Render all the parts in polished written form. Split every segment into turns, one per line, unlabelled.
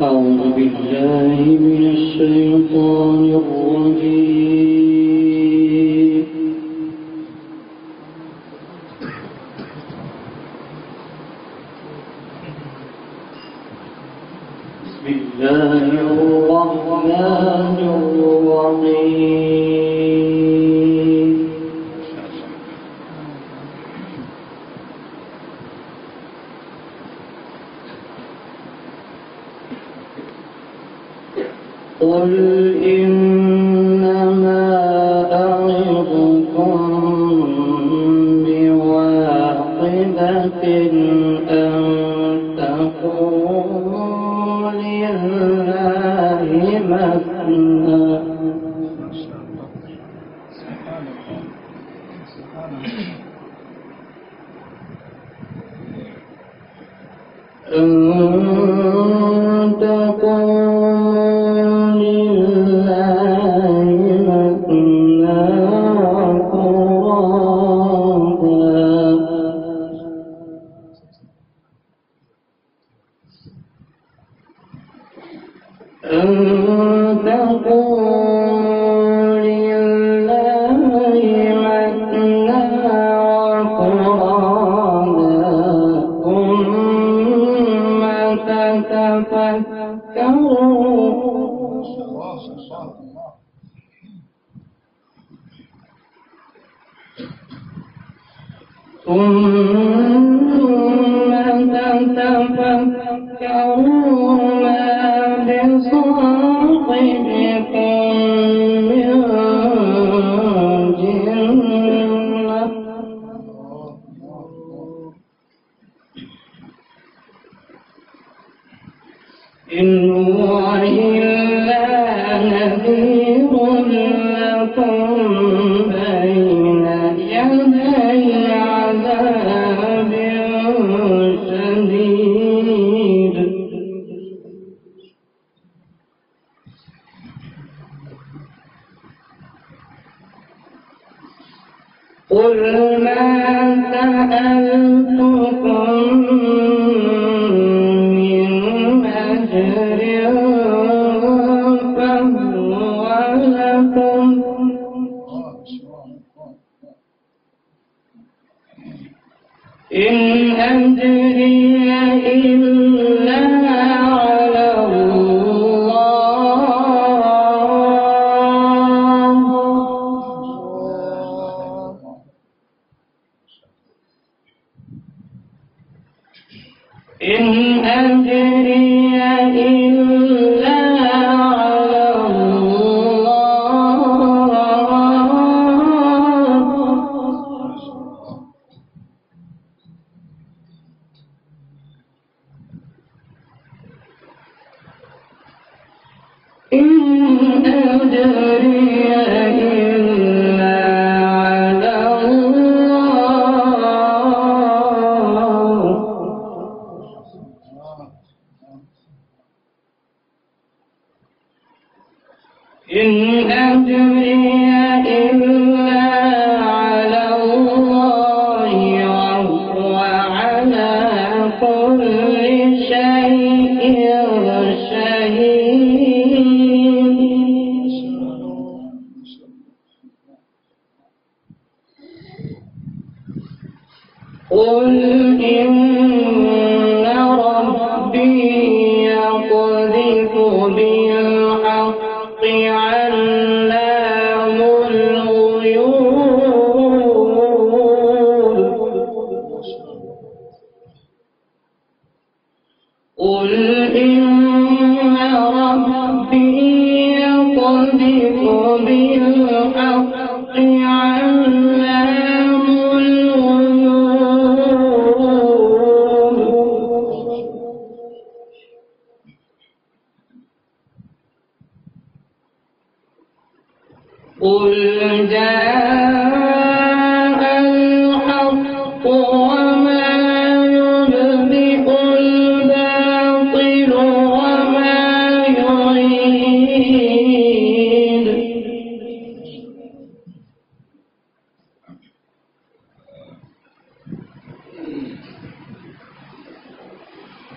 أعوذ بالله من الشيطان الرجيم. بسم الله الرحمن الرحيم. قل إنما أعظكم بواحدة أن تقوموا لله مثنى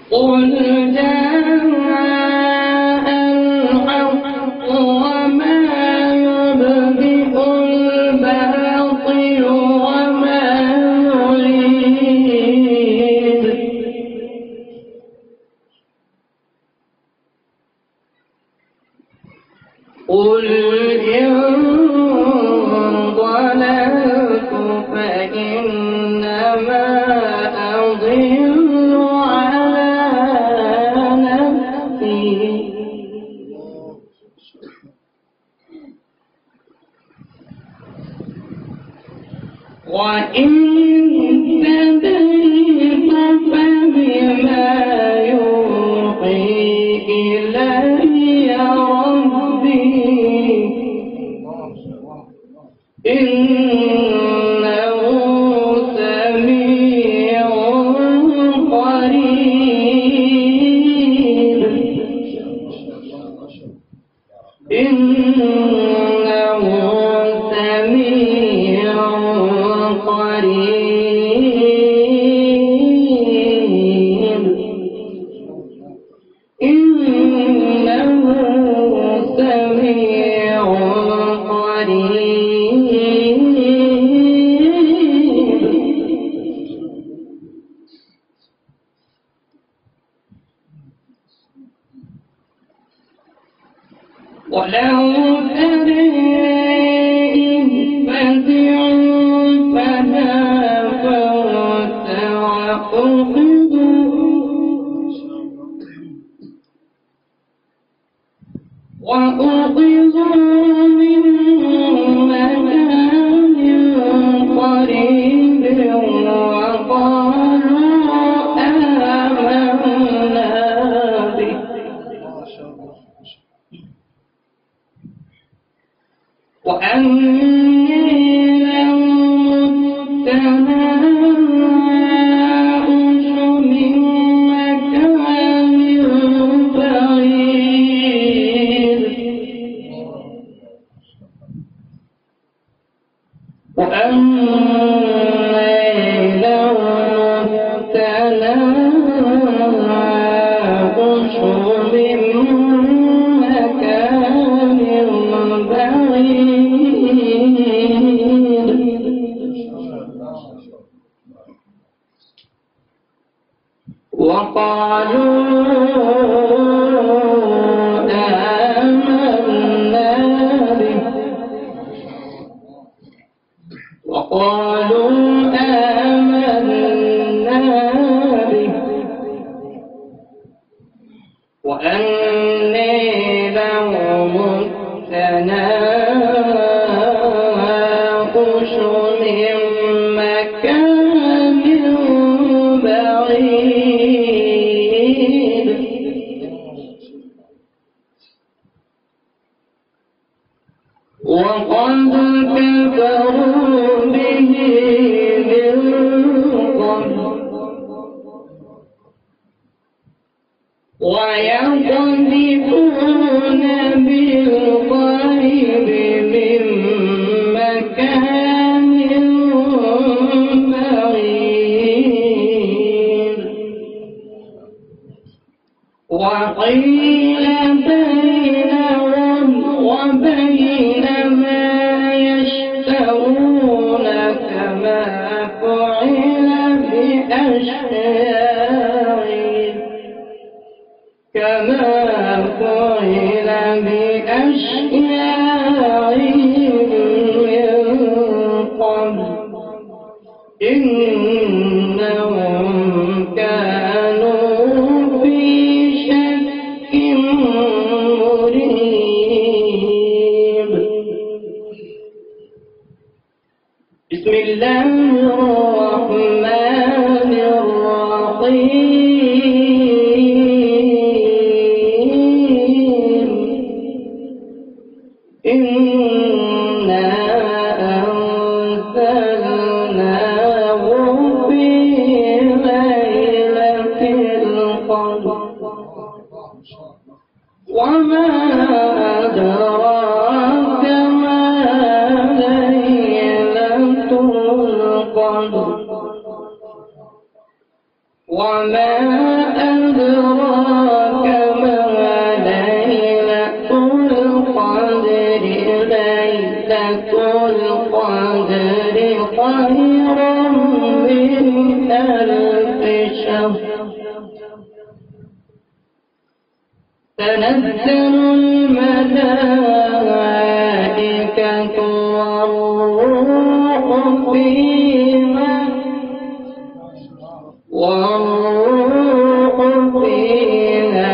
قل جاء الحق وما يبدئ الباطل وما يعيد قل إن ضللت فإنما أضل على نفسي وإن اهتديت فبما يوحي إلي ربي إنه سميع قريب إنه سميع قريب إنه سميع قريب ولو ترى إذ فزعوا فلا فوت وأخذوا من مكان قريب وقالوا آمنا به وأني لهم التناؤش من مكان بعيد وأني لهم التناؤش من مكان بعيد وقالوا آمنا به وأني لهم التناؤش من مكان بعيد وقد كفروا به من قبل ويقذفون بالغيب من مكان بعيد وقيل بينهم وبين ما يشتهون كما فعل بأشياعهم من قبل إنهم كانوا في شك مريب. بسم الله الرحمن الرحيم. إنا أنزلناه في ليلة القدر وما أدراك ما ليلة القدر وما أدراك ما ليلة تنزل الملائكة والروح فيها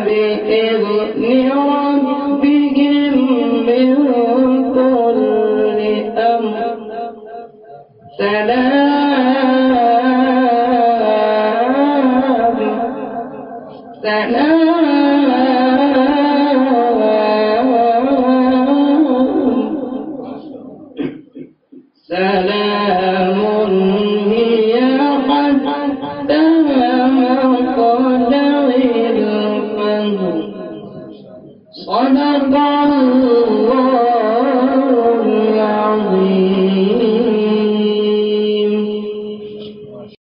بإذن ربهم من كل أمر سلام هي حتى مطلع الفجر. صدق الله.